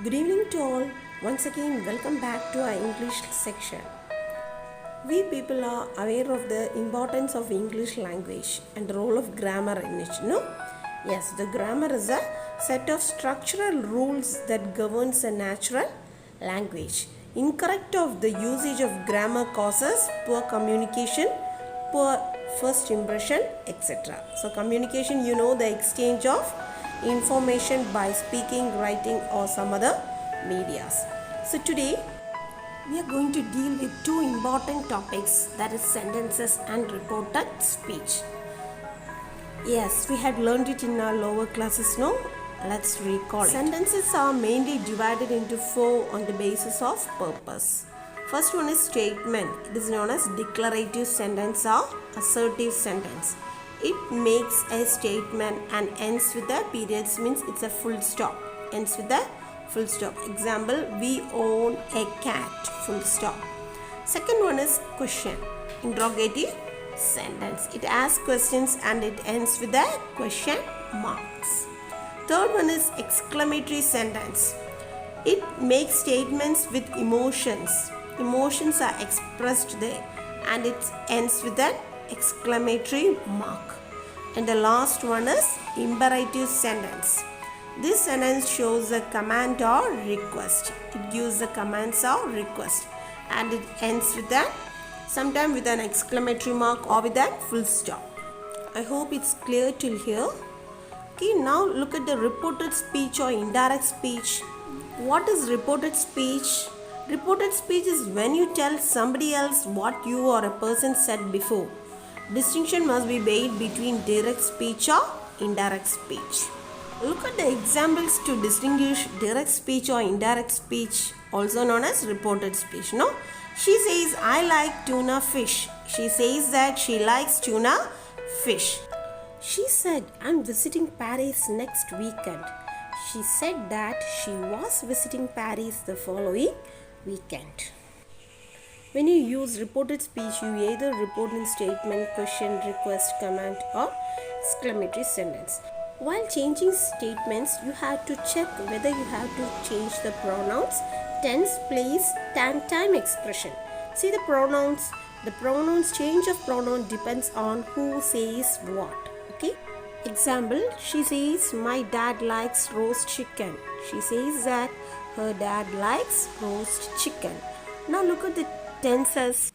Good evening to all. Once again, welcome back to our English section. We people are aware of the importance of English language and the role of grammar in it, no? Yes, the grammar is a set of structural rules that governs a natural language. Incorrect of the usage of grammar causes poor communication, poor first impression, etc. So communication, the exchange of information by speaking, writing or some other medias. So today we are going to deal with two important topics, that is sentences and reported speech. Yes, we had learned it in our lower classes, no? Let's recall it. Sentences are mainly divided into four on the basis of purpose. First one is statement. It is known as declarative sentence or assertive sentence. It makes a statement and ends with a period, means it's a full stop. Ends with a full stop. Example, we own a cat, full stop. Second one is question. Interrogative sentence. It asks questions and it ends with a question marks. Third one is exclamatory sentence. It makes statements with emotions. Emotions are expressed there and it ends with an exclamatory mark. And the last one is imperative sentence. This sentence shows a command or request. It gives the commands or request and it ends with a sometime with an exclamatory mark or with a full stop. I hope it's clear till here. Okay, now look at the reported speech or indirect speech. What is reported speech? Reported speech is when you tell somebody else what you or a person said before. Distinction must be made between direct speech or indirect speech. Look at the examples to distinguish direct speech or indirect speech, also known as reported speech. No? She says, I like tuna fish. She says that she likes tuna fish. She said, I'm visiting Paris next weekend. She said that she was visiting Paris the following weekend. When you use reported speech, you either report in statement, question, request, command or exclamatory sentence. While changing statements, you have to check whether you have to change the pronouns, tense, place, time expression. See the pronouns. The pronouns, change of pronoun depends on who says what. Okay. Example, she says, my dad likes roast chicken. She says that her dad likes roast chicken. Now look at the tenses.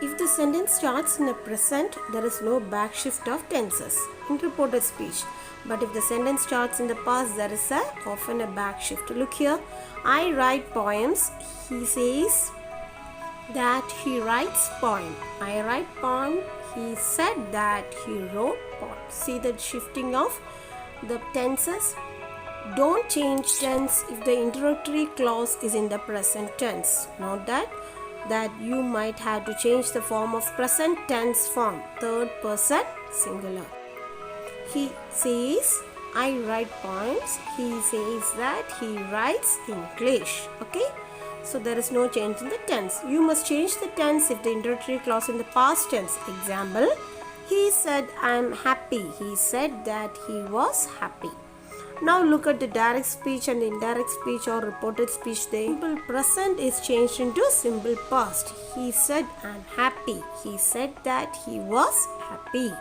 If the sentence starts in a present, there is no back shift of tenses in reported speech. But if the sentence starts in the past, there is often a back shift. Look here, I write poems. He says that he writes poem. I write poem. He said that he wrote poem. See the shifting of the tenses. Don't change tense if the interrogatory clause is in the present tense. Note that you might have to change the form of present tense form, third person singular. He says, I write poems. He says that he writes English. Okay? So there is no change in the tense. You must change the tense if the interrogatory clause in the past tense. Example, he said, I'm happy. He said that he was happy. Now look at the direct speech and indirect speech or reported speech. The simple present is changed into simple past. He said, I'm happy. He said that he was happy.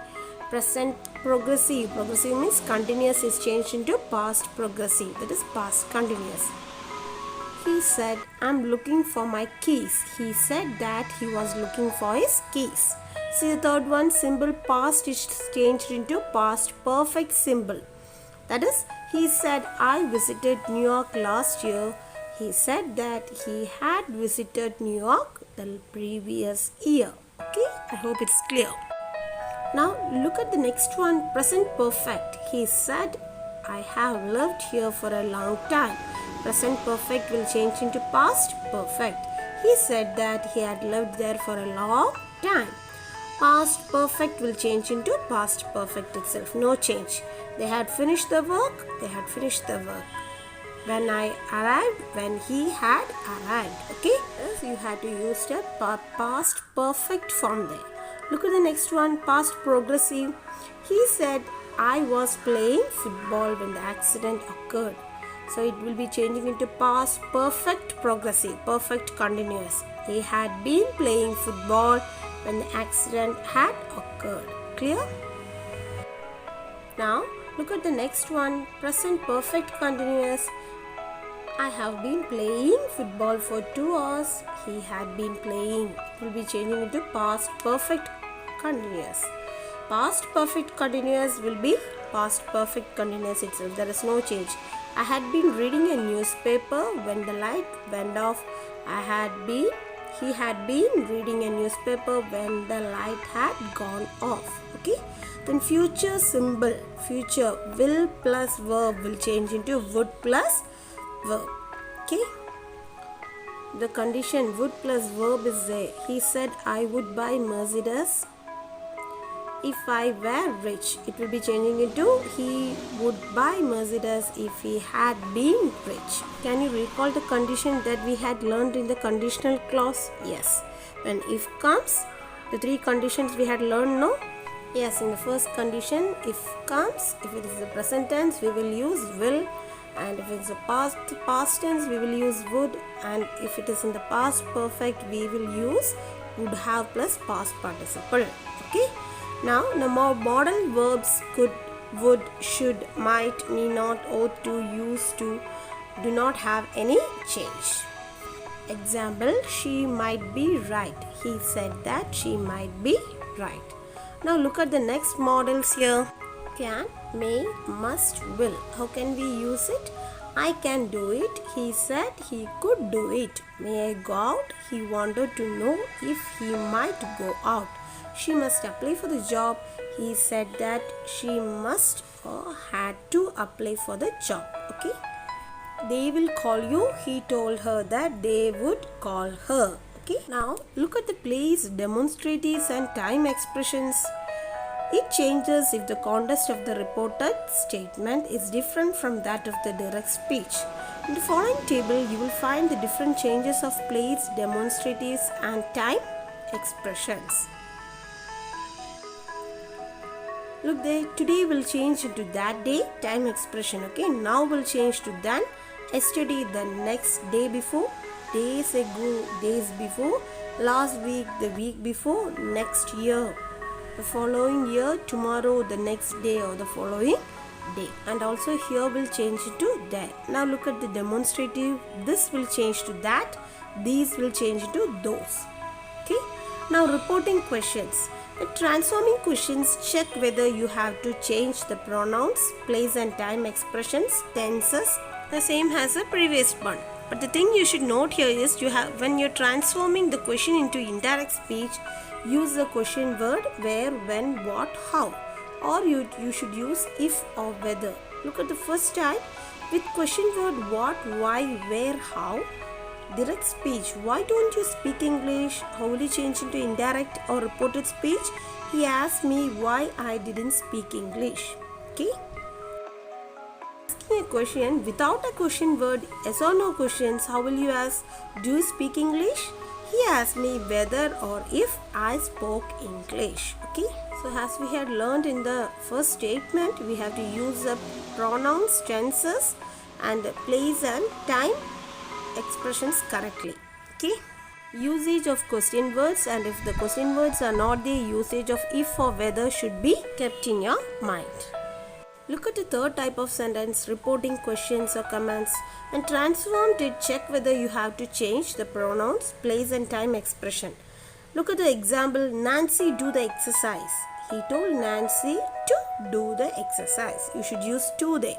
Present progressive. Progressive means continuous is changed into past progressive. That is past continuous. He said, I'm looking for my keys. He said that he was looking for his keys. See the third one, simple past is changed into past perfect simple. That is, he said, I visited New York last year. He said that he had visited New York the previous year. Okay, I hope it's clear. Now look at the next one, present perfect. He said, I have lived here for a long time. Present perfect will change into past perfect. He said that he had lived there for a long time. Past perfect will change into past perfect itself. No change. They had finished the work. They had finished the work. When I arrived, when he had arrived. Okay? Yes, you had to use the past perfect form there. Look at the next one, past progressive. He said, I was playing football when the accident occurred. So it will be changing into past perfect progressive, perfect continuous. He had been playing football when the accident had occurred. Clear? Now look at the next one, present perfect continuous. I have been playing football for 2 hours. He had been playing. It will be changing into past perfect continuous. Past perfect continuous will be past perfect continuous itself. There is no change. I had been reading a newspaper when the light went off. He had been reading a newspaper when the light had gone off. Okay. Then future symbol, future, will plus verb will change into would plus verb. Okay. The condition would plus verb is there. He said I would buy Mercedes if I were rich. It will be changing into he would buy Mercedes if he had been rich. Can you recall the condition that we had learned in the conditional clause? Yes. When if comes, the 3 conditions we had learned, no? Yes, in the first condition, if comes, if it is the present tense, we will use will, and if it's a past tense, we will use would, and if it is in the past perfect, we will use would have plus past participle. Okay. Now, the more modal verbs could, would, should, might, need not, ought to, used to do not have any change. Example, she might be right. He said that she might be right. Now look at the next models here. Can, may, must, will. How can we use it? I can do it. He said he could do it. May I go out? He wanted to know if he might go out. She must apply for the job. He said that she must or had to apply for the job. Okay. They will call you. He told her that they would call her. Okay. Now look at the place, demonstratives and time expressions. It changes if the context of the reported statement is different from that of the direct speech. In the following table, you will find the different changes of place, demonstratives and time expressions. Look there, today will change into that day, time expression. Okay, now will change to then, yesterday, the next day before, days ago, days before, last week, the week before, next year, the following year, tomorrow, the next day or the following day. And also here will change to that. Now look at the demonstrative. This will change to that. These will change to those. Okay. Now reporting questions. In transforming questions, check whether you have to change the pronouns, place and time expressions, tenses, the same as the previous one. But the thing you should note here is when you're transforming the question into indirect speech, use the question word where, when, what, how. Or you should use if or whether. Look at the first type with question word what, why, where, how. Direct speech. Why don't you speak English? How will you change into indirect or reported speech? He asked me why I didn't speak English. Okay. Asking a question without a question word, yes or no questions, how will you ask? Do you speak English? He asked me whether or if I spoke English. Okay. So as we had learned in the first statement, we have to use the pronouns, tenses and place and time expressions correctly. Okay. Usage of question words, and if the question words are not there, usage of if or whether should be kept in your mind. Look at the third type of sentence, reporting questions or commands. And transformed it, check whether you have to change the pronouns, place and time expression. Look at the example, Nancy do the exercise. He told Nancy to do the exercise. You should use to there.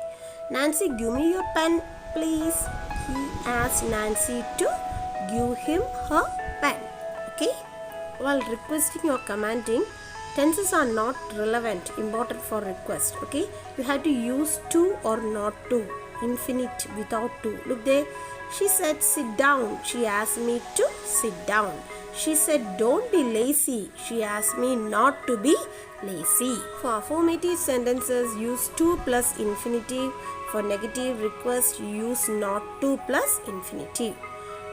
Nancy, give me your pen, please. He asked Nancy to give him her pen. Okay. While requesting or commanding, tenses are not relevant, important for request. Okay. You have to use to or not to. Infinite without to. Look there. She said sit down. She asked me to sit down. She said don't be lazy. She asked me not to be lazy. For affirmative sentences, use to plus infinitive. For negative request, use not to plus infinitive.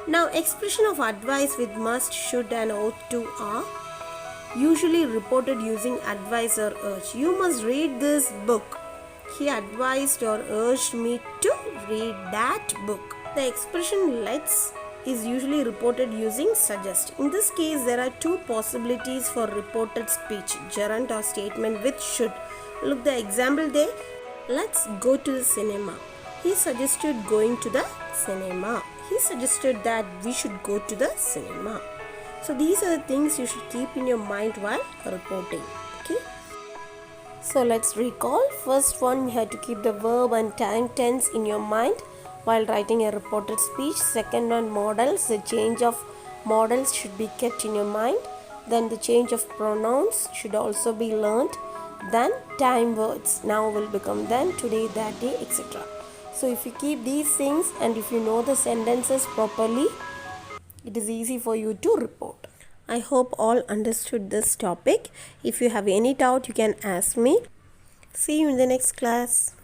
Now, expression of advice with must, should and ought to are usually reported using advise or urge. You must read this book. he advised or urged me to read that book. The expression let's is usually reported using suggest. In this case, there are two possibilities for reported speech, gerund or statement with should. Look the example there. Let's go to the cinema. He suggested going to the cinema. He suggested that we should go to the cinema. So these are the things you should keep in your mind while reporting. Okay. So let's recall. First one, you have to keep the verb and time tense in your mind while writing a reported speech. Second one, modals. The change of modals should be kept in your mind. Then the change of pronouns should also be learned. Then time words. Now will become then, today, that day, etc. So if you keep these things and if you know the sentences properly, it is easy for you to report. I hope all understood this topic. If you have any doubt, you can ask me. See you in the next class.